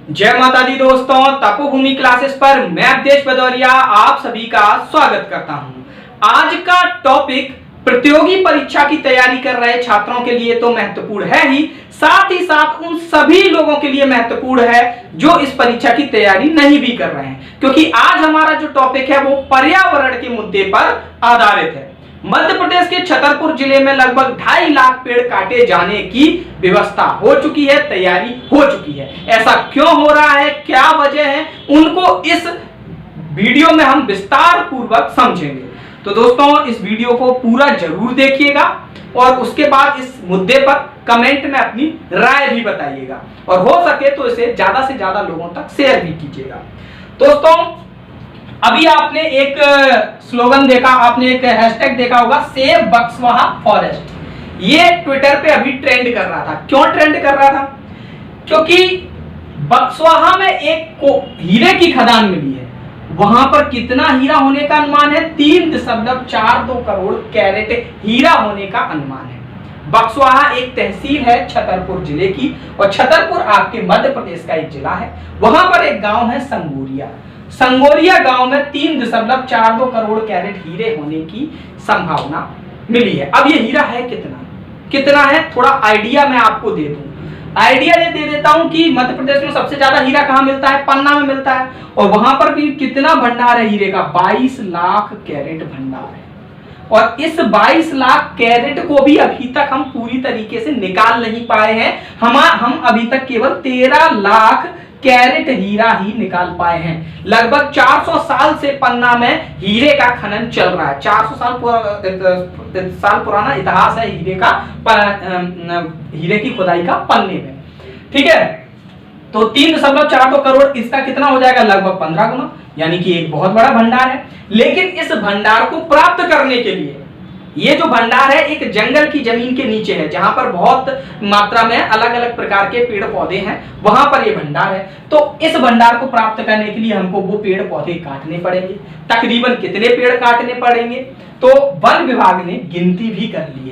जय माता दी दोस्तों, तपोभूमि क्लासेस पर मैं अवधेश भदौरिया आप सभी का स्वागत करता हूं। आज का टॉपिक प्रतियोगी परीक्षा की तैयारी कर रहे छात्रों के लिए तो महत्वपूर्ण है ही साथ उन सभी लोगों के लिए महत्वपूर्ण है जो इस परीक्षा की तैयारी नहीं भी कर रहे हैं, क्योंकि आज हमारा जो टॉपिक है वो पर्यावरण के मुद्दे पर आधारित है। मध्य प्रदेश के छतरपुर जिले में लगभग 2.5 लाख पेड़ काटे जाने की व्यवस्था हो चुकी है, तैयारी हो चुकी है। ऐसा क्यों हो रहा है, क्या वजह है, उनको इस वीडियो में हम विस्तार पूर्वक समझेंगे। तो दोस्तों, इस वीडियो को पूरा जरूर देखिएगा और उसके बाद इस मुद्दे पर कमेंट में अपनी राय भी बताइएगा और हो सके तो इसे ज्यादा से ज्यादा लोगों तक शेयर भी कीजिएगा। दोस्तों, अभी आपने एक स्लोगन देखा, आपने एक हैशटैग देखा होगा, सेव बक्सवाहा फॉरेस्ट। ये ट्विटर पे अभी ट्रेंड कर रहा था। क्यों ट्रेंड कर रहा था? क्योंकि बक्सवाहा में एक हीरे की खदान मिली है। वहां पर कितना हीरा होने का अनुमान है? 3.42 करोड़ कैरेट हीरा होने का अनुमान है। बक्सवाहा एक तहसील है छतरपुर जिले की और छतरपुर आपके मध्य प्रदेश का एक जिला है। वहां पर एक गांव है संगोरिया गांव में 3.42 करोड़ कैरेट हीरे होने की संभावना मिली है। अब ये हीरा है कितना है, थोड़ा आइडिया मैं आपको दे दूं। आइडिया ये दे देता हूं कि मध्य प्रदेश में सबसे ज्यादा हीरा कहां मिलता है? पन्ना में मिलता है। और वहां पर भी कितना भंडार है हीरे का? 22 लाख कैरेट भंडार है। और इस 22 लाख कैरेट को भी अभी तक हम पूरी तरीके से निकाल नहीं पाए हैं। हम अभी तक केवल 13 लाख कैरेट हीरा ही निकाल पाए हैं। लगभग 400 साल से पन्ना में हीरे का खनन चल रहा है। 400 साल पुराना इतिहास है हीरे का, हीरे की खुदाई का पन्ने में। ठीक है, तो 3.42 करोड़, इसका कितना हो जाएगा? लगभग 15 गुना, यानी कि एक बहुत बड़ा भंडार है। लेकिन इस भंडार को प्राप्त करने के लिए, ये जो भंडार है एक जंगल की जमीन के नीचे है, जहां पर बहुत मात्रा में अलग अलग प्रकार के पेड़ पौधे हैं, वहां पर ये भंडार है। तो इस भंडार को प्राप्त करने के लिए हमको वो पेड़ पौधे काटने पड़ेंगे। तकरीबन कितने पेड़ काटने पड़ेंगे? तो वन विभाग ने गिनती भी कर ली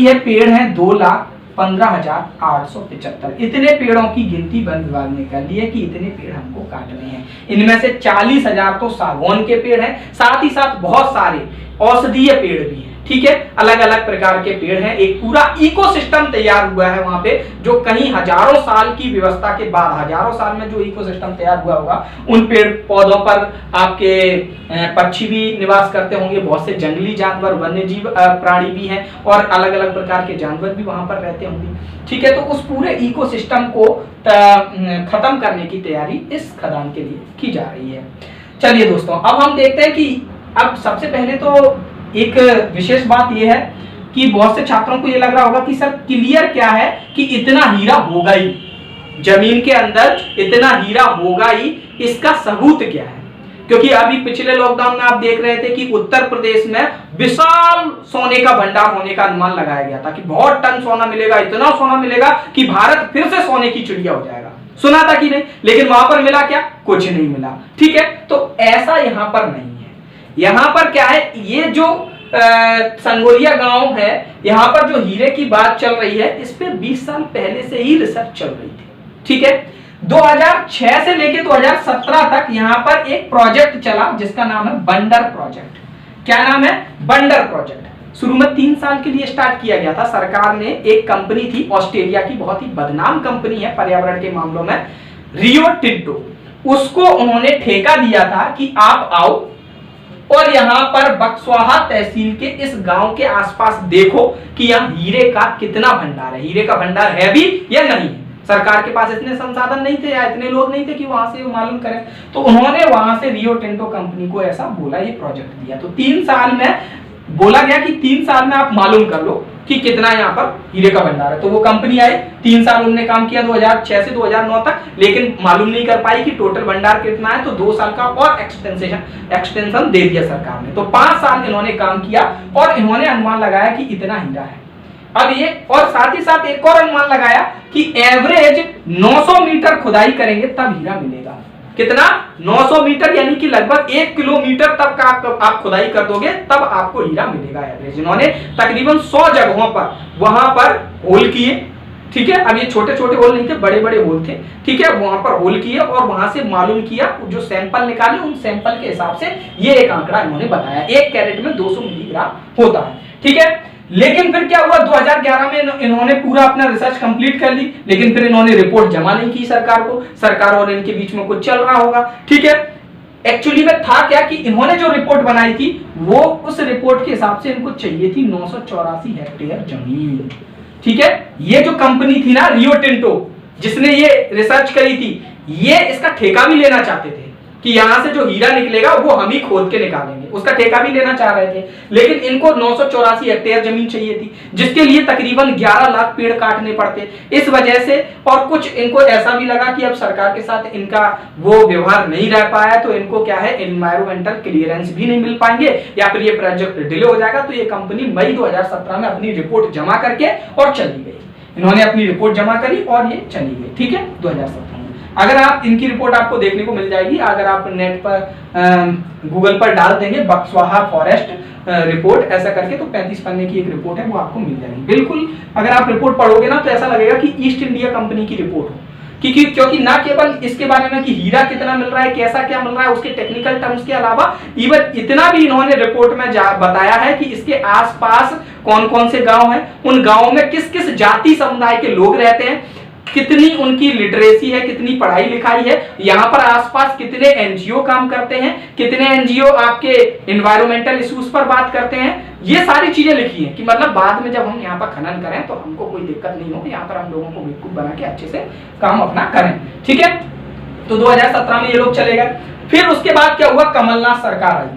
है। पेड़ हैं 2,15,875। इतने पेड़ों की गिनती वन विभाग ने कर ली है कि इतने पेड़ हमको काटने हैं। इनमें से 40,000 तो सागौन के पेड़ हैं, साथ ही साथ बहुत सारे औषधीय पेड़ भी हैं। ठीक है, अलग अलग प्रकार के पेड़ हैं। एक पूरा इकोसिस्टम तैयार हुआ है वहां पे, जो कहीं हजारों साल की व्यवस्था के बाद, हजारों साल में जो इकोसिस्टम तैयार हुआ होगा, उन पेड़ पौधों पर आपके पक्षी भी निवास करते होंगे, बहुत से जंगली जानवर, वन्य जीव प्राणी भी हैं और अलग अलग प्रकार के जानवर भी वहां पर रहते होंगे। ठीक है, तो उस पूरे इकोसिस्टम को खत्म करने की तैयारी इस खदान के लिए की जा रही है। चलिए दोस्तों, अब हम देखते हैं कि अब सबसे पहले तो एक विशेष बात यह है कि बहुत से छात्रों को यह लग रहा होगा कि सर क्लियर क्या है कि इतना हीरा होगा ही, जमीन के अंदर इतना हीरा होगा ही, इसका सबूत क्या है? क्योंकि अभी पिछले लॉकडाउन में आप देख रहे थे कि उत्तर प्रदेश में विशाल सोने का भंडार होने का अनुमान लगाया गया था कि बहुत टन सोना मिलेगा, इतना सोना मिलेगा कि भारत फिर से सोने की चिड़िया हो जाएगा। सुना था कि नहीं? लेकिन वहां पर मिला क्या? कुछ नहीं मिला। ठीक है, तो ऐसा यहां पर नहीं है। यहां पर क्या है, ये जो संगोरिया गांव है, यहां पर जो हीरे की बात चल रही है, इस पे 20 साल पहले से ही रिसर्च चल रही थी। ठीक है, 2006 से लेकर 2017 तक यहां पर एक प्रोजेक्ट चला जिसका नाम है बंडर प्रोजेक्ट। क्या नाम है? बंडर प्रोजेक्ट। शुरू में 3 साल के लिए स्टार्ट किया गया था। सरकार ने एक कंपनी थी ऑस्ट्रेलिया की, बहुत ही बदनाम कंपनी है पर्यावरण के मामलों में, रियो टिंटो, उसको उन्होंने ठेका दिया था कि आप आओ और यहां पर बक्सवाहा तहसील के इस गांव के आसपास देखो कि यहां हीरे का कितना भंडार है, हीरे का भंडार है भी या नहीं। सरकार के पास इतने संसाधन नहीं थे या इतने लोग नहीं थे कि वहां से मालूम करें, तो उन्होंने वहां से रियो टिंटो कंपनी को ऐसा बोला, ये प्रोजेक्ट दिया। तो 3 साल में बोला गया कि 3 साल में आप मालूम कर लो कि कितना यहाँ पर हीरे का भंडार है। तो वो कंपनी आई, 3 साल उन्होंने काम किया 2006 से 2009 तक, लेकिन मालूम नहीं कर पाई कि टोटल भंडार कितना है। तो 2 साल का और एक्सटेंशन दे दिया सरकार ने। तो 5 साल इन्होंने काम किया और इन्होंने अनुमान लगाया कि इतना हीरा है। अब ये, और साथ ही साथ एक और अनुमान लगाया कि एवरेज 900 मीटर खुदाई करेंगे तब हीरा मिलेगा। कितना? 900 मीटर, यानी कि लगभग 1 किलोमीटर तक का आप खुदाई कर दोगे तब आपको हीरा मिलेगा एवरेज। इन्होंने तकरीबन 100 जगहों पर वहां पर होल किए ठीक है, अब ये छोटे छोटे होल नहीं थे, बड़े बड़े होल थे। ठीक है, वहां पर होल किए और वहां से मालूम किया, जो सैंपल निकाले उन सैंपल के हिसाब से ये एक आंकड़ा इन्होंने बताया, 1 कैरेट में 200 मिलीग्राम होता है। ठीक है, लेकिन फिर क्या हुआ, 2011 में इन्होंने पूरा अपना रिसर्च कंप्लीट कर ली, लेकिन फिर इन्होंने रिपोर्ट जमा नहीं की सरकार को। सरकार और इनके बीच में कुछ चल रहा होगा। ठीक है, एक्चुअली में था क्या कि इन्होंने जो रिपोर्ट बनाई थी वो उस रिपोर्ट के हिसाब से इनको चाहिए थी 984 हेक्टेयर जमीन। ठीक है, ये जो कंपनी थी ना रियो टिंटो, जिसने ये रिसर्च करी थी, ये इसका ठेका भी लेना चाहते थे कि यहां से जो हीरा निकलेगा वो हम ही खोद के निकालेंगे, उसका ठेका भी लेना चाह रहे थे। लेकिन इनको 984 हेक्टेयर जमीन चाहिए थी, जिसके लिए तकरीबन 11 लाख पेड़ काटने पड़ते। इस वजह से और कुछ इनको ऐसा भी लगा कि अब सरकार के साथ इनका वो व्यवहार नहीं रह पाया, तो इनको क्या है, एनवायरमेंटल क्लियरेंस भी नहीं मिल पाएंगे या फिर ये प्रोजेक्ट डिले हो जाएगा। तो ये कंपनी मई 2017 में अपनी रिपोर्ट जमा करके और चली गई। इन्होंने अपनी रिपोर्ट जमा करी और ये चली गई। ठीक है, 2017 में। अगर आप इनकी रिपोर्ट आपको देखने को मिल जाएगी, अगर आप नेट पर गूगल पर डाल देंगे बक्सवाहा फॉरेस्ट रिपोर्ट ऐसा करके, तो 35 पन्ने की एक रिपोर्ट है, वो आपको मिल जाएगी। बिल्कुल अगर आप रिपोर्ट पढ़ोगे ना तो ऐसा लगेगा कि ईस्ट इंडिया कंपनी की रिपोर्ट हो, क्योंकि ना केवल इसके बारे में कि हीरा कितना मिल रहा है, कैसा क्या मिल रहा है, उसके टेक्निकल टर्म्स के अलावा इवन इतना भी इन्होंने रिपोर्ट में बताया है कि इसके आसपास कौन कौन से गांव हैं, उन गांवों में किस किस जाति समुदाय के लोग रहते हैं, कितनी उनकी लिटरेसी है, कितनी पढ़ाई लिखाई है, यहाँ पर आसपास कितने एनजीओ काम करते हैं, कितने एनजीओ आपके एनवायरमेंटल इश्यूज पर बात करते हैं। ये सारी चीजें लिखी हैं कि मतलब बाद में जब हम यहाँ पर खनन करें तो हमको कोई दिक्कत नहीं हो, यहाँ पर हम लोगों को बेवकूफ बना के अच्छे से काम अपना करें। ठीक है, तो 2017 में ये लोग चले गए। फिर उसके बाद क्या हुआ, कमलनाथ सरकार आई।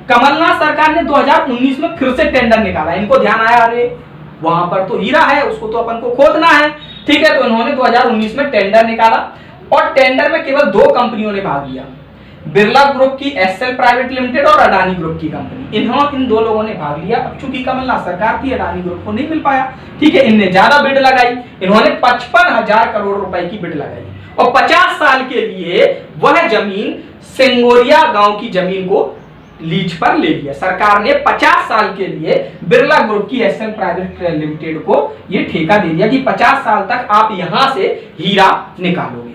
कमलनाथ सरकार ने 2019 में फिर से टेंडर निकाला। इनको ध्यान आया, अरे वहां पर तो हीरा है, उसको तो अपन को खोदना है। ठीक है, तो इन्होंने 2019 में टेंडर निकाला और टेंडर में केवल 2 कंपनियों ने भाग लिया, बिरला ग्रुप की एसएल प्राइवेट लिमिटेड और अडानी ग्रुप की कंपनी। इन 2 लोगों ने भाग लिया। अब चूंकि कमलनाथ सरकार थी, अडानी ग्रुप को नहीं मिल पाया। ठीक है, इनने ज्यादा बिड लगाई, इन्होंने 55,000 करोड़ रुपए की बिड लगाई और 50 साल के लिए वह जमीन सेंगोरिया गांव की जमीन को लीज पर ले लिया। सरकार ने 50 साल के लिए बिरला ग्रुप की एसएल प्राइवेट लिमिटेड को यह ठेका दे दिया कि 50 साल तक आप यहां से हीरा निकालोगे।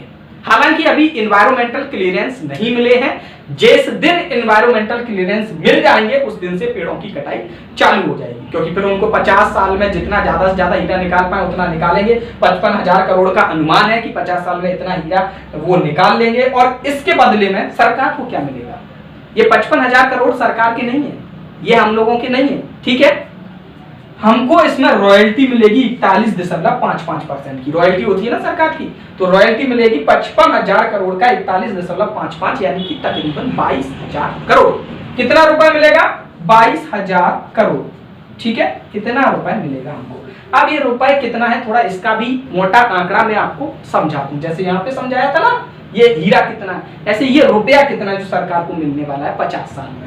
हालांकि अभी एनवायरमेंटल क्लियरेंस नहीं मिले हैं। जिस दिन एनवायरमेंटल क्लियरेंस मिल जाएंगे उस दिन से पेड़ों की कटाई चालू हो जाएगी, क्योंकि फिर उनको 50 साल में जितना ज्यादा से ज्यादा हीरा निकाल पाए उतना निकालेंगे। 55,000 करोड़ का अनुमान है कि 50 साल में इतना हीरा वो निकाल लेंगे और इसके बदले में सरकार को क्या मिलेगा। ये 55,000 करोड़ सरकार के नहीं है, ये हम लोगों के नहीं है। ठीक है, हमको इसमें रॉयल्टी मिलेगी 41.55% की रॉयल्टी होती है ना सरकार की, तो रॉयल्टी मिलेगी 55,000 करोड़ का 41.55 यानी कि तकरीबन 22,000 करोड़। कितना रुपए मिलेगा, 22,000 करोड़। ठीक है, कितना रुपए मिलेगा हमको। अब ये रुपए कितना है, थोड़ा इसका भी मोटा आंकड़ा मैं आपको समझाता हूं। जैसे यहाँ पे समझाया था ना ये हीरा कितना है, ऐसे ये रुपया कितना जो सरकार को मिलने वाला है 50 साल में।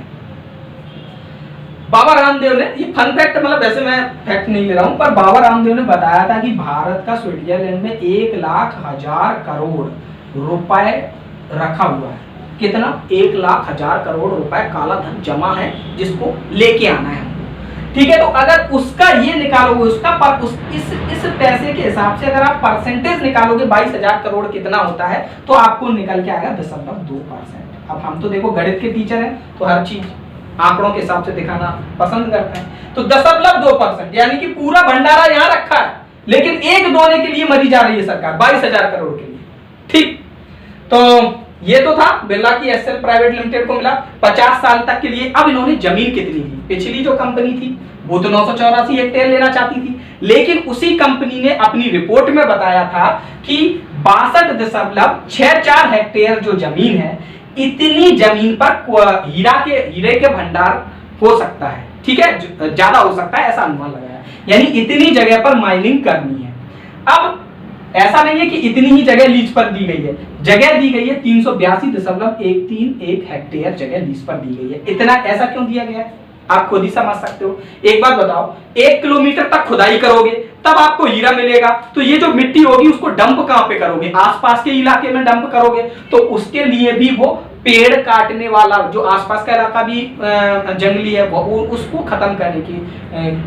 बाबा रामदेव ने, ये फन फैक्ट मतलब वैसे मैं फैक्ट नहीं ले रहा हूं, पर बाबा रामदेव ने बताया था कि भारत का स्विट्जरलैंड में 1,00,000 करोड़ रुपए रखा हुआ है। कितना, 1,00,000 करोड़ रुपए काला धन जमा है जिसको लेके आना है। ठीक है, तो अगर उसका ये निकालोगे, उसका पर इस पैसे के हिसाब से अगर आप परसेंटेज निकालोगे 22,000 करोड़ कितना होता है, तो आपको निकल के आएगा 0.2%। अब हम तो देखो गणित के टीचर हैं, तो हर चीज आंकड़ों के हिसाब से दिखाना पसंद करते हैं। तो 0.2% यानी कि पूरा भंडारा यहाँ रखा है, लेकिन एक दोने के लिए मरी जा रही है सरकार 22,000 करोड़ के लिए। ठीक, तो ये तो था बिरला की एसएल प्राइवेट लिमिटेड को मिला 50 साल तक के लिए। अब इन्होंने जमीन कितनी ली, पिछली जो कंपनी थी वो तो 984 हेक्टेयर लेना चाहती थी, लेकिन उसी कंपनी ने अपनी रिपोर्ट में बताया था कि 62.64 हेक्टेयर जो जमीन है, इतनी जमीन पर हीरे के भंडार हो सकता है। ठीक है, ज्यादा हो सकता है ऐसा अनुमान लगाया, यानी इतनी जगह पर माइनिंग करनी है। अब ऐसा नहीं है कि इतनी ही जगह लीज पर दी गई है, जगह दी गई है 382.131 हेक्टेयर जगह लीज पर दी गई है। इतना ऐसा क्यों दिया गया है आप खुद ही समझ सकते हो। एक बात बताओ, 1 किलोमीटर तक खुदाई करोगे तब आपको हीरा मिलेगा, तो ये जो मिट्टी होगी उसको डंप कहां पे करोगे, आसपास के इलाके में डंप करोगे, तो उसके लिए भी वो पेड़ काटने वाला जो आसपास का इलाका भी जंगली है वो उसको खत्म करने की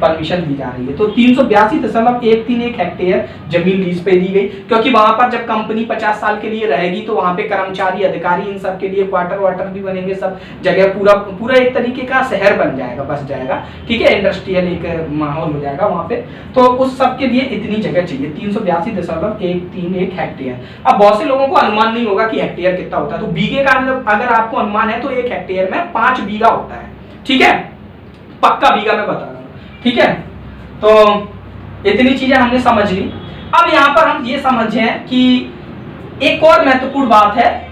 परमिशन दी जा रही है। तो 382.131 हेक्टेयर जमीन लीज पे दी गई, क्योंकि वहां पर जब कंपनी 50 साल के लिए रहेगी तो वहां पे कर्मचारी, अधिकारी, इन सब के लिए क्वार्टर वाटर भी बनेंगे, सब जगह पूरा एक तरीके का शहर बन जाएगा, बस जाएगा, ठीक है, इंडस्ट्रियल एक माहौल हो जाएगा वहां पे। तो उस सब के लिए इतनी जगह चाहिए, 382.131 हेक्टेयर। अब बहुत से लोगों को अनुमान नहीं होगा कि हेक्टेयर कितना होता है, तो बीघे का अगर आपको अनुमान है तो 1 हेक्टेयर में 5 बीघा होता है, ठीक है, पक्का बीघा में बता रहा हूं, ठीक है। तो इतनी चीजें हमने समझ ली। अब यहां पर हम ये समझें कि एक और महत्वपूर्ण बात है,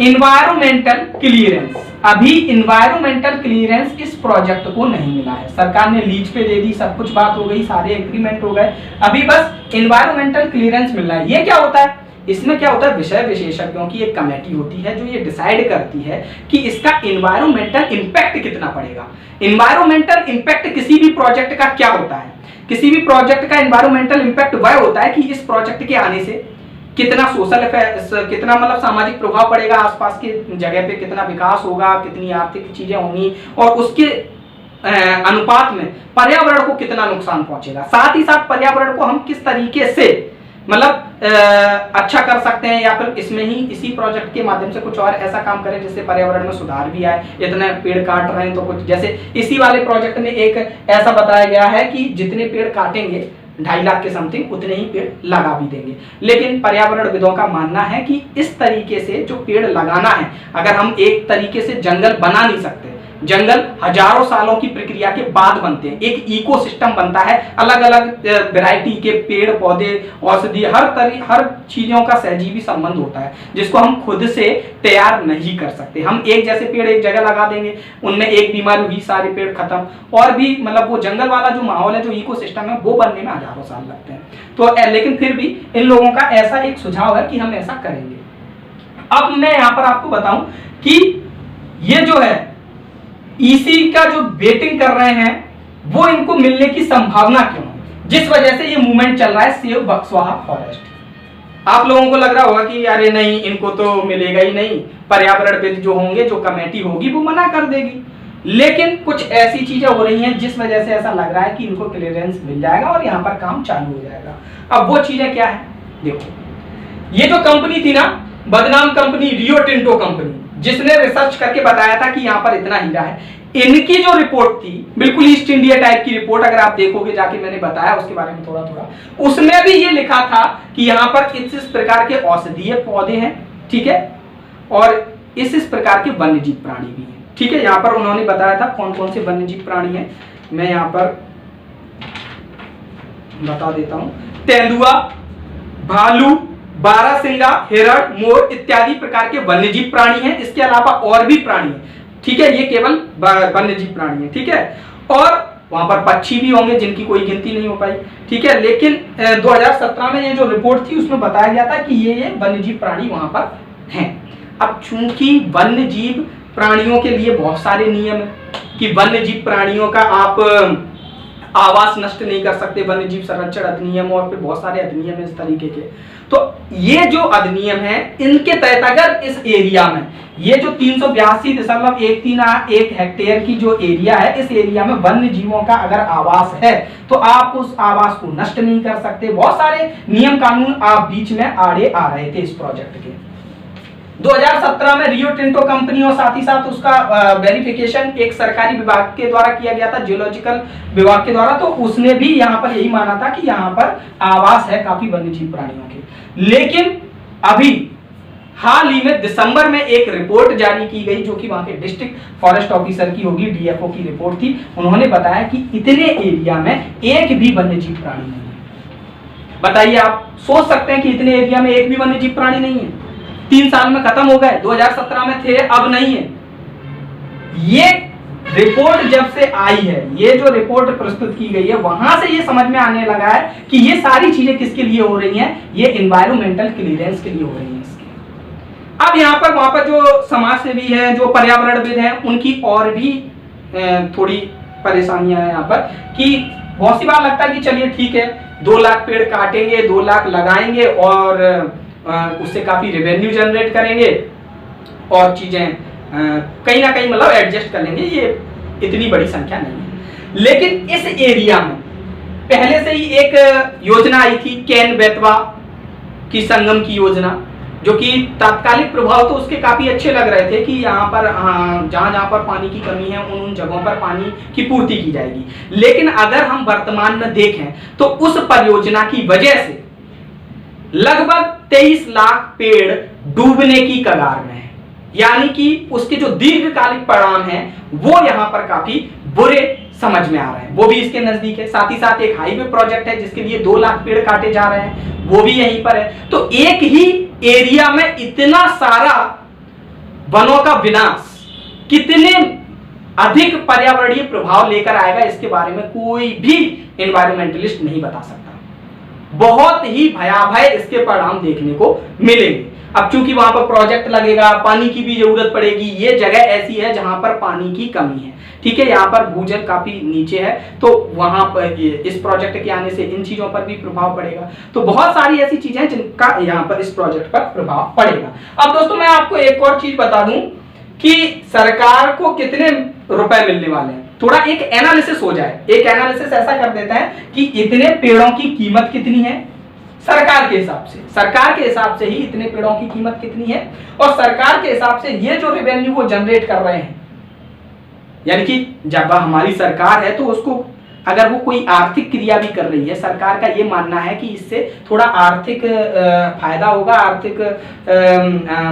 इन्वायरमेंटल क्लियरेंस। अभी इन्वायरमेंटल क्लियरेंस इस प्रोजेक्ट को नहीं मिला है, सरकार ने लीज पे दे दी, सब कुछ बात हो गई, सारे एग्रीमेंट हो गए, अभी बस इन्वायरमेंटल क्लियरेंस मिल रहा है। ये क्या होता है? इसमें क्या होता है, विषय विशेषज्ञों की एक कमेटी होती है जो ये डिसाइड करती है कि इसका इन्वायरमेंटल इंपैक्ट कितना पड़ेगा। इन्वायरमेंटल इंपैक्ट किसी भी प्रोजेक्ट का क्या होता है? किसी भी प्रोजेक्ट का इन्वायरमेंटल इंपैक्ट वह होता है कि इस प्रोजेक्ट के आने से कितना सोशल कितना मतलब सामाजिक प्रभाव पड़ेगा, आसपास के जगह पे कितना विकास होगा, कितनी आर्थिक चीजें होंगी, और उसके अनुपात में पर्यावरण को कितना नुकसान पहुंचेगा। साथ ही साथ पर्यावरण को हम किस तरीके से मतलब अच्छा कर सकते हैं, या फिर इसमें ही इसी प्रोजेक्ट के माध्यम से कुछ और ऐसा काम करें जिससे पर्यावरण में सुधार भी आए। इतने पेड़ काट रहे हैं तो कुछ, जैसे इसी वाले प्रोजेक्ट में एक ऐसा बताया गया है कि जितने पेड़ काटेंगे 2.5 लाख के समथिंग उतने ही पेड़ लगा भी देंगे। लेकिन पर्यावरणविदों का मानना है कि इस तरीके से जो पेड़ लगाना है, अगर हम एक तरीके से जंगल बना नहीं सकते, जंगल हजारों सालों की प्रक्रिया के बाद बनते हैं, एक इकोसिस्टम बनता है, अलग अलग वैरायटी के पेड़ पौधे, औषधि, हर चीजों का सहजीवी संबंध होता है जिसको हम खुद से तैयार नहीं कर सकते। हम एक जैसे पेड़ एक जगह लगा देंगे, उनमें एक बीमारी हुई, सारे पेड़ खत्म, और भी मतलब वो जंगल वाला जो माहौल है, जो इकोसिस्टम है, वो बनने में हजारों साल लगते हैं। तो लेकिन फिर भी इन लोगों का ऐसा एक सुझाव है कि हम ऐसा करेंगे। अब मैं यहाँ पर आपको बताऊं कि ये जो है ईसी का जो वेटिंग कर रहे हैं वो इनको मिलने की संभावना क्यों है, जिस वजह से ये मूवमेंट चल रहा है सेव बक्सवाहा फॉरेस्ट। आप लोगों को लग रहा होगा कि अरे नहीं, इनको तो मिलेगा ही नहीं, पर्यावरणविद जो होंगे, जो कमेटी होगी वो मना कर देगी। लेकिन कुछ ऐसी चीजें हो रही हैं जिस वजह से ऐसा लग रहा है कि इनको क्लियरेंस मिल जाएगा और यहाँ पर काम चालू हो जाएगा। अब वो चीजें क्या है, देखो, ये जो कंपनी थी ना, बदनाम कंपनी रियो टिंटो कंपनी, जिसने रिसर्च करके बताया था कि यहाँ पर इतना हीरा है, इनकी जो रिपोर्ट थी बिल्कुल ईस्ट इंडिया टाइप की रिपोर्ट, अगर आप देखोगे जाके, मैंने बताया उसके बारे में थोड़ा थोड़ा, उसमें भी ये लिखा था कि यहाँ पर इस प्रकार के औषधीय पौधे हैं, ठीक है, और इस प्रकार के वन्यजीव प्राणी भी हैं, ठीक है। यहाँ पर उन्होंने बताया था कौन कौन से वन्यजीव प्राणी हैं, मैं यहाँ पर बता देता हूं, तेंदुआ, भालू, बारहसिंगा, हिरण, मोर इत्यादि प्रकार के वन्यजीव प्राणी हैं। इसके अलावा और भी प्राणी हैं, ठीक है, ये केवल वन्यजीव प्राणी हैं, ठीक है। और वहां पर पक्षी भी होंगे जिनकी कोई गिनती नहीं हो पाई, ठीक है। लेकिन 2017 में ये जो रिपोर्ट थी उसमें बताया गया था कि ये वन्यजीव प्राणी वहां पर हैं। अब चूंकि वन्यजीव प्राणियों के लिए बहुत सारे नियम है कि वन्यजीव प्राणियों का आप आवास नष्ट नहीं कर सकते, वन्यजीव संरक्षण अधिनियम, और फिर बहुत सारे अधिनियम है इस तरीके के। तो ये जो अधिनियम है, इनके तहत अगर इस एरिया में ये जो 382.131 हेक्टेयर की जो एरिया है, इस एरिया में वन्य जीवों का अगर आवास है तो आप उस आवास को नष्ट नहीं कर सकते। बहुत सारे नियम कानून आप बीच में आड़े आ रहे थे इस प्रोजेक्ट के। 2017 में रियो टिंटो कंपनी और साथ ही साथ उसका वेरिफिकेशन एक सरकारी विभाग के द्वारा किया गया था, जियोलॉजिकल विभाग के द्वारा, तो उसने भी यहाँ पर यही माना था कि यहाँ पर आवास है काफी वन्यजीव प्राणियों के। लेकिन अभी हाल ही में दिसंबर में एक रिपोर्ट जारी की गई जो कि वहां के डिस्ट्रिक्ट फॉरेस्ट ऑफिसर की होगी, डीएफओ की रिपोर्ट थी। उन्होंने बताया कि इतने एरिया में एक भी वन्यजीव प्राणी नहीं है। बताइए, आप सोच सकते हैं कि इतने एरिया में एक भी वन्यजीव प्राणी नहीं है। 3 साल में खत्म हो गए, 2017 में थे, अब नहीं है। ये रिपोर्ट जब से आई है, ये जो रिपोर्ट प्रस्तुत की गई है, वहां से ये समझ में आने लगा है कि ये सारी चीजें किसके लिए हो रही हैं, ये एनवायरमेंटल क्लियरेंस के लिए हो रही हैं इसके। अब यहाँ पर वहां पर जो समाज सेवी है, जो पर्यावरणविद हैं, उनकी और भी थोड़ी परेशानियां हैं यहाँ पर कि बहुत सी बार लगता है कि चलिए ठीक है, 2 लाख पेड़ काटेंगे, 2 लाख लगाएंगे और उससे काफी रेवेन्यू जनरेट करेंगे और चीजें कहीं ना कहीं मतलब एडजस्ट कर लेंगे, ये इतनी बड़ी संख्या नहीं है। लेकिन इस एरिया में पहले से ही एक योजना आई थी, केन बेतवा की संगम की योजना, जो कि तात्कालिक प्रभाव तो उसके काफी अच्छे लग रहे थे कि यहाँ पर जहाँ जहाँ पर पानी की कमी है उन जगहों पर पानी की पूर्ति की जाएगी। लेकिन अगर हम वर्तमान में देखें तो उस परियोजना की वजह से लगभग 23 लाख पेड़ डूबने की कगार में है, यानी कि उसके जो दीर्घकालिक परिणाम है वो यहाँ पर काफी बुरे समझ में आ रहे हैं। वो भी इसके नजदीक है, साथ ही साथ एक हाईवे प्रोजेक्ट है जिसके लिए 2 लाख पेड़ काटे जा रहे हैं, वो भी यहीं पर है। तो एक ही एरिया में इतना सारा वनों का विनाश कितने अधिक पर्यावरणीय प्रभाव लेकर आएगा, इसके बारे में कोई भी एनवायरमेंटलिस्ट नहीं बता सकता। बहुत ही भयावह इसके परिणाम देखने को मिलेंगे। अब चूंकि वहां पर प्रोजेक्ट लगेगा, पानी की भी जरूरत पड़ेगी, ये जगह ऐसी है जहां पर पानी की कमी है, ठीक है, यहाँ पर भूजल काफी नीचे है, तो वहां पर इस प्रोजेक्ट के आने से इन चीजों पर भी प्रभाव पड़ेगा। तो बहुत सारी ऐसी चीजें हैं जिनका यहाँ पर इस प्रोजेक्ट पर प्रभाव पड़ेगा। अब दोस्तों मैं आपको एक और चीज बता दूं कि सरकार को कितने रुपए मिलने वाले हैं, थोड़ा एक एनालिसिस हो जाए। एक एनालिसिस ऐसा कर देता है कि इतने पेड़ों की कीमत कितनी है सरकार के हिसाब से, सरकार के हिसाब से ही इतने पेड़ों की कीमत कितनी है, और सरकार के हिसाब से ये जो रेवेन्यू वो जनरेट कर रहे हैं, यानी कि जब हमारी सरकार है तो उसको अगर वो कोई आर्थिक क्रिया भी कर रही है, सरकार का ये मानना है कि इससे थोड़ा आर्थिक फायदा होगा, आर्थिक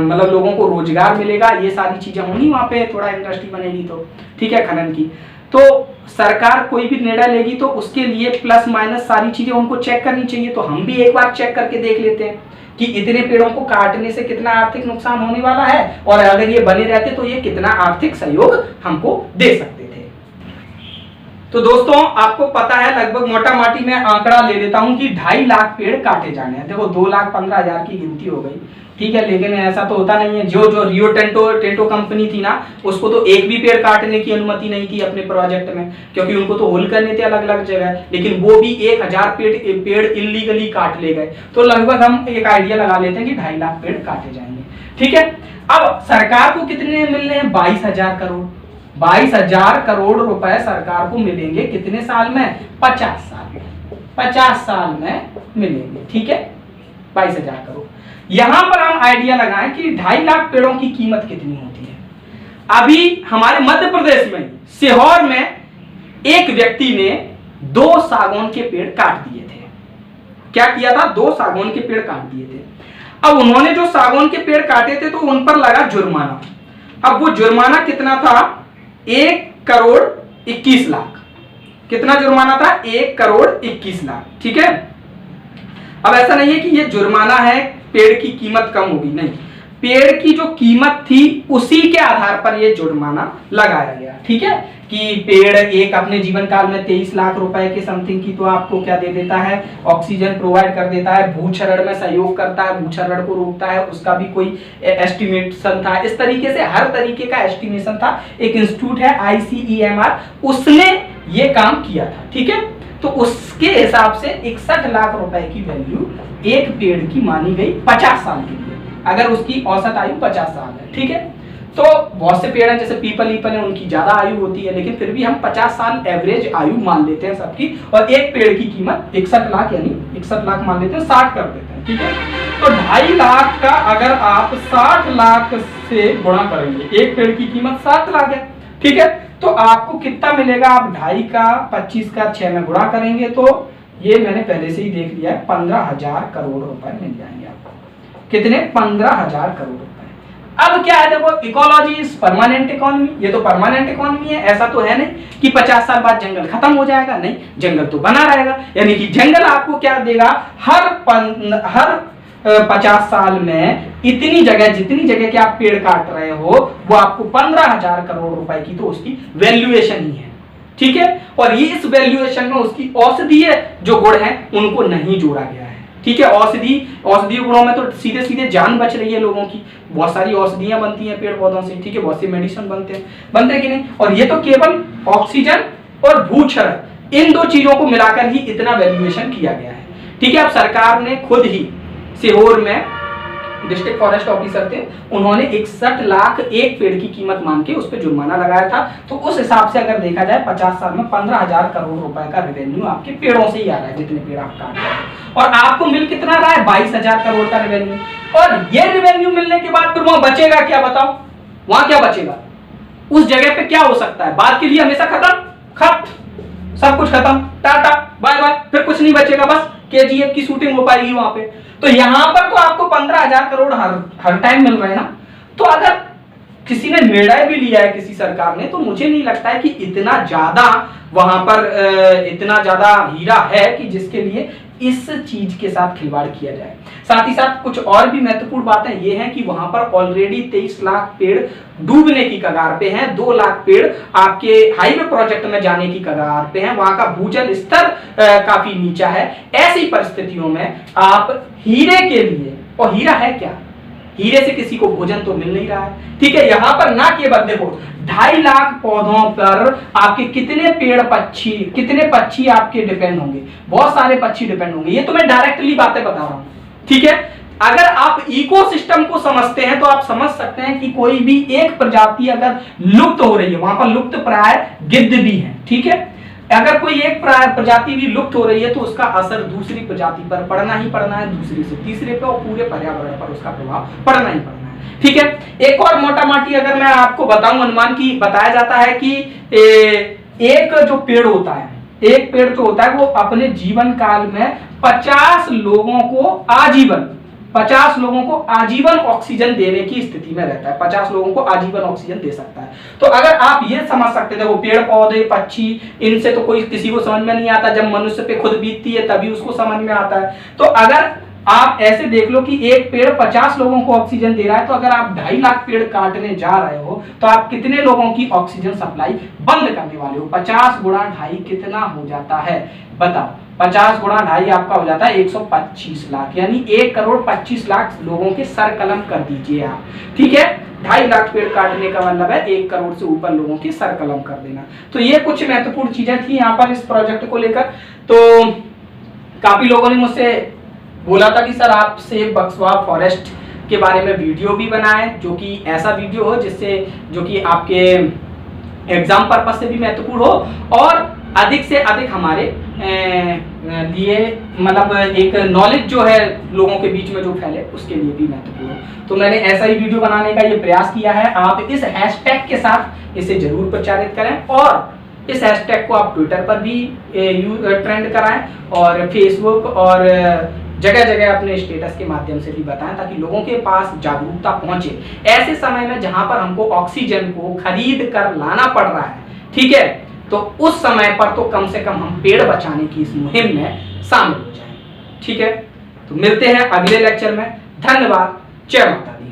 मतलब लोगों को रोजगार मिलेगा, ये सारी चीजें होंगी, वहां पे थोड़ा इंडस्ट्री बनेगी तो ठीक है, खनन की। तो सरकार कोई भी निर्णय लेगी तो उसके लिए प्लस माइनस सारी चीजें उनको चेक करनी चाहिए। तो हम भी एक बार चेक करके देख लेते हैं कि इतने पेड़ों को काटने से कितना आर्थिक नुकसान होने वाला है, और अगर ये बने रहते तो ये कितना आर्थिक सहयोग हमको दे सकते थे। तो दोस्तों आपको पता है, लगभग मोटा माटी में आंकड़ा ले लेता हूं कि 2.5 लाख पेड़ काटे जाने हैं। देखो 2,15,000 की गिनती हो गई, ठीक है, लेकिन ऐसा तो होता नहीं है। जो रियो टिंटो कंपनी थी ना, उसको तो एक भी पेड़ काटने की अनुमति नहीं थी अपने प्रोजेक्ट में, क्योंकि उनको तो होल करने थे अलग अलग जगह, लेकिन वो भी 1000 पेड़ इलीगली काट ले गए। तो लगभग हम एक आइडिया लगा लेते हैं कि 2.5 लाख पेड़ काटे जाएंगे, ठीक है। अब सरकार को कितने मिलने हैं? 22,000 करोड़। 22,000 करोड़ रुपए सरकार को मिलेंगे कितने साल में? 50 साल में। 50 साल में मिलेंगे, ठीक है, 22,000 करोड़। यहां पर हम आइडिया लगाएं कि 2.5 लाख पेड़ों की कीमत कितनी होती है। अभी हमारे मध्य प्रदेश में सीहोर में एक व्यक्ति ने 2 सागौन के पेड़ काट दिए थे। क्या किया था? 2 सागौन के पेड़ काट दिए थे। अब उन्होंने जो सागौन के पेड़ काटे थे तो उन पर लगा जुर्माना। अब वो जुर्माना कितना था? 1 करोड़ 21 लाख। कितना जुर्माना था? 1 करोड़ 21 लाख, ठीक है। अब ऐसा नहीं है कि ये जुर्माना है, पेड़ की कीमत कम होगी, नहीं, पेड़ की जो कीमत थी उसी के आधार पर ये जुर्माना लगाया गया, ठीक है, कि पेड़ एक अपने जीवन काल में 23 लाख रुपए के समथिंग की तो आपको क्या दे देता है? ऑक्सीजन प्रोवाइड कर देता है, भूक्षरण में सहयोग करता है, भूक्षरण को रोकता है, उसका भी कोई एस्टिमेशन था। इस तरीके से हर तरीके का एस्टिमेशन था। एक इंस्टीट्यूट है ICEMR, उसने ये काम किया था, ठीक है। तो उसके हिसाब से 61 लाख रुपए की वैल्यू एक पेड़ की मानी गई 50 साल के लिए, अगर उसकी औसत आयु 50 साल है, ठीक है। तो बहुत से पेड़ हैं जैसे पीपल है, उनकी ज्यादा आयु होती है, लेकिन फिर भी हम 50 साल एवरेज आयु मान लेते हैं सबकी, और एक पेड़ की कीमत 61 लाख, यानी 61 लाख मान लेते हैं, 60 कर देते हैं, ठीक है। तो 2.5 लाख का अगर आप 60 लाख से गुणा करेंगे, एक पेड़ की कीमत 7 लाख है, ठीक है, तो आपको कितना मिलेगा? आप 2.5 का 25 का 6 में गुणा करेंगे तो ये मैंने पहले से ही देख लिया है, 15,000 करोड़ रुपए मिल जाएंगे आपको। कितने? 15,000 करोड़ रुपए। अब क्या है, देखो, इकोलॉजी इज परमानेंट इकोनॉमी, ये तो परमानेंट इकोनॉमी है। ऐसा तो है नहीं कि 50 साल बाद जंगल खत्म हो जाएगा, नहीं, जंगल तो बना रहेगा। यानी कि जंगल आपको क्या देगा? हर 50 साल में इतनी जगह, जितनी जगह के आप पेड़ काट रहे हो, वो आपको 15,000 करोड़ रुपए की तो उसकी वैल्यूएशन ही है, ठीक है। और ये इस वैल्यूएशन में उसकी औषधीय जो गुण है उनको नहीं जोड़ा गया है, ठीक है। औषधीय गुणों में तो सीधे सीधे जान बच रही है लोगों की, बहुत सारी औषधियां बनती हैं पेड़ पौधों से, ठीक है, बहुत सी मेडिसिन बनते हैं कि नहीं। और ये तो केवल ऑक्सीजन और भूक्षरण, इन 2 चीजों को मिलाकर ही इतना वैल्यूएशन किया गया है, ठीक है। अब सरकार ने खुद ही सीहोर में डिस्ट्रिक्ट फॉरेस्ट ऑफिसर थे, उन्होंने 61 लाख एक पेड़ की कीमत मान के उस पर जुर्माना लगाया था। तो उस हिसाब से अगर देखा जाए 50 साल में 15,000 करोड़ रुपए का रेवेन्यू आपके पेड़ों से ही आ रहा है, जितने पेड़ आप काट रहे हैं। और आपको मिल कितना रहा है? 22,000 करोड़ का रेवेन्यू। और ये रेवेन्यू मिलने के बाद फिर वहां बचेगा क्या? बताओ, वहां क्या बचेगा? उस जगह पे क्या हो सकता है? बात के लिए हमेशा खत्म, सब कुछ खत्म, टाटा बाय बाय, फिर कुछ नहीं बचेगा, बस केजीएफ की शूटिंग हो पाएगी वहां पे। तो यहां पर तो आपको 15,000 करोड़ हर टाइम मिल रहे हैं ना। तो अगर किसी ने निर्णय भी लिया है किसी सरकार ने, तो मुझे नहीं लगता है कि इतना ज्यादा वहां पर इतना ज्यादा हीरा है कि जिसके लिए इस चीज के साथ खिलवाड़ किया जाए। साथ ही साथ कुछ और भी महत्वपूर्ण बातें ये हैं कि वहां पर ऑलरेडी 23 लाख पेड़ डूबने की कगार पे हैं, 2 लाख पेड़ आपके हाईवे प्रोजेक्ट में जाने की कगार पे हैं, वहां का भूजल स्तर काफी नीचा है। ऐसी परिस्थितियों में आप हीरे के लिए, और हीरा है क्या, हीरे से किसी को भोजन तो मिल नहीं रहा है, ठीक है। यहां पर ना केवल देखो 2.5 लाख पौधों पर आपके कितने पक्षी आपके डिपेंड होंगे, बहुत सारे पक्षी डिपेंड होंगे। ये तो मैं डायरेक्टली बातें बता रहा हूं, ठीक है। अगर आप इकोसिस्टम को समझते हैं तो आप समझ सकते हैं कि कोई भी एक प्रजाति अगर लुप्त हो रही है, वहां पर लुप्त प्राय गिद्ध भी है, ठीक है। अगर कोई एक प्रजाति भी लुप्त हो रही है तो उसका असर दूसरी प्रजाति पर पड़ना ही पड़ना है, दूसरी से तीसरे पे, और पूरे पर्यावरण पर उसका प्रभाव पड़ना ही पड़ना है, ठीक है। एक और मोटा माटी अगर मैं आपको बताऊं, अनुमान की बताया जाता है कि एक जो पेड़ होता है, एक पेड़ तो होता है वो अपने जीवन काल में 50 लोगों को आजीवन ऑक्सीजन देने की स्थिति में रहता है, 50 लोगों को आजीवन ऑक्सीजन दे सकता है। तो अगर आप ये समझ सकते थे, वो पेड़ पौधे पक्षी, इनसे तो कोई किसी को समझ में नहीं आता, जब मनुष्य पे खुद बीतती है तभी उसको समझ में आता है। तो अगर आप ऐसे देख लो कि एक पेड़ 50 लोगों को ऑक्सीजन दे रहा है, तो अगर आप 2.5 लाख पेड़ काटने जा रहे हो तो आप कितने लोगों की ऑक्सीजन सप्लाई बंद करने वाले हो? 50 गुणा 2.5 कितना हो जाता है बताओ? 50 गुणा 2.5 आपका हो जाता है 125 लाख, यानी 1,25,00,000 लोगों के सर कलम कर दीजिए आप, ठीक है। 2.5 लाख पेड़ काटने का मतलब है 1 करोड़ से ऊपर लोगों की सर कलम कर देना। तो ये कुछ महत्वपूर्ण चीजें थी यहाँ पर इस प्रोजेक्ट को लेकर। तो काफी लोगों ने मुझसे बोला था कि सर आप सेव बक्सवा फॉरेस्ट के बारे में वीडियो भी बनाएं, जो कि ऐसा वीडियो हो जो कि आपके एग्जाम पर्पस से भी महत्वपूर्ण हो और अधिक से अधिक हमारे लिए मतलब एक नॉलेज जो है लोगों के बीच में जो फैले उसके लिए भी महत्वपूर्ण हो। तो मैंने ऐसा ही वीडियो बनाने का ये प्रयास किया है। आप इस हैशटैग के साथ इसे जरूर प्रचारित करें और इस हैशटैग को आप ट्विटर पर भी ट्रेंड कराएं और फेसबुक और जगह जगह अपने स्टेटस के माध्यम से भी बताएं, ताकि लोगों के पास जागरूकता पहुंचे। ऐसे समय में जहां पर हमको ऑक्सीजन को खरीद कर लाना पड़ रहा है, ठीक है, तो उस समय पर तो कम से कम हम पेड़ बचाने की इस मुहिम में शामिल हो जाएं, ठीक है। तो मिलते हैं अगले लेक्चर में। धन्यवाद। जय माता दी।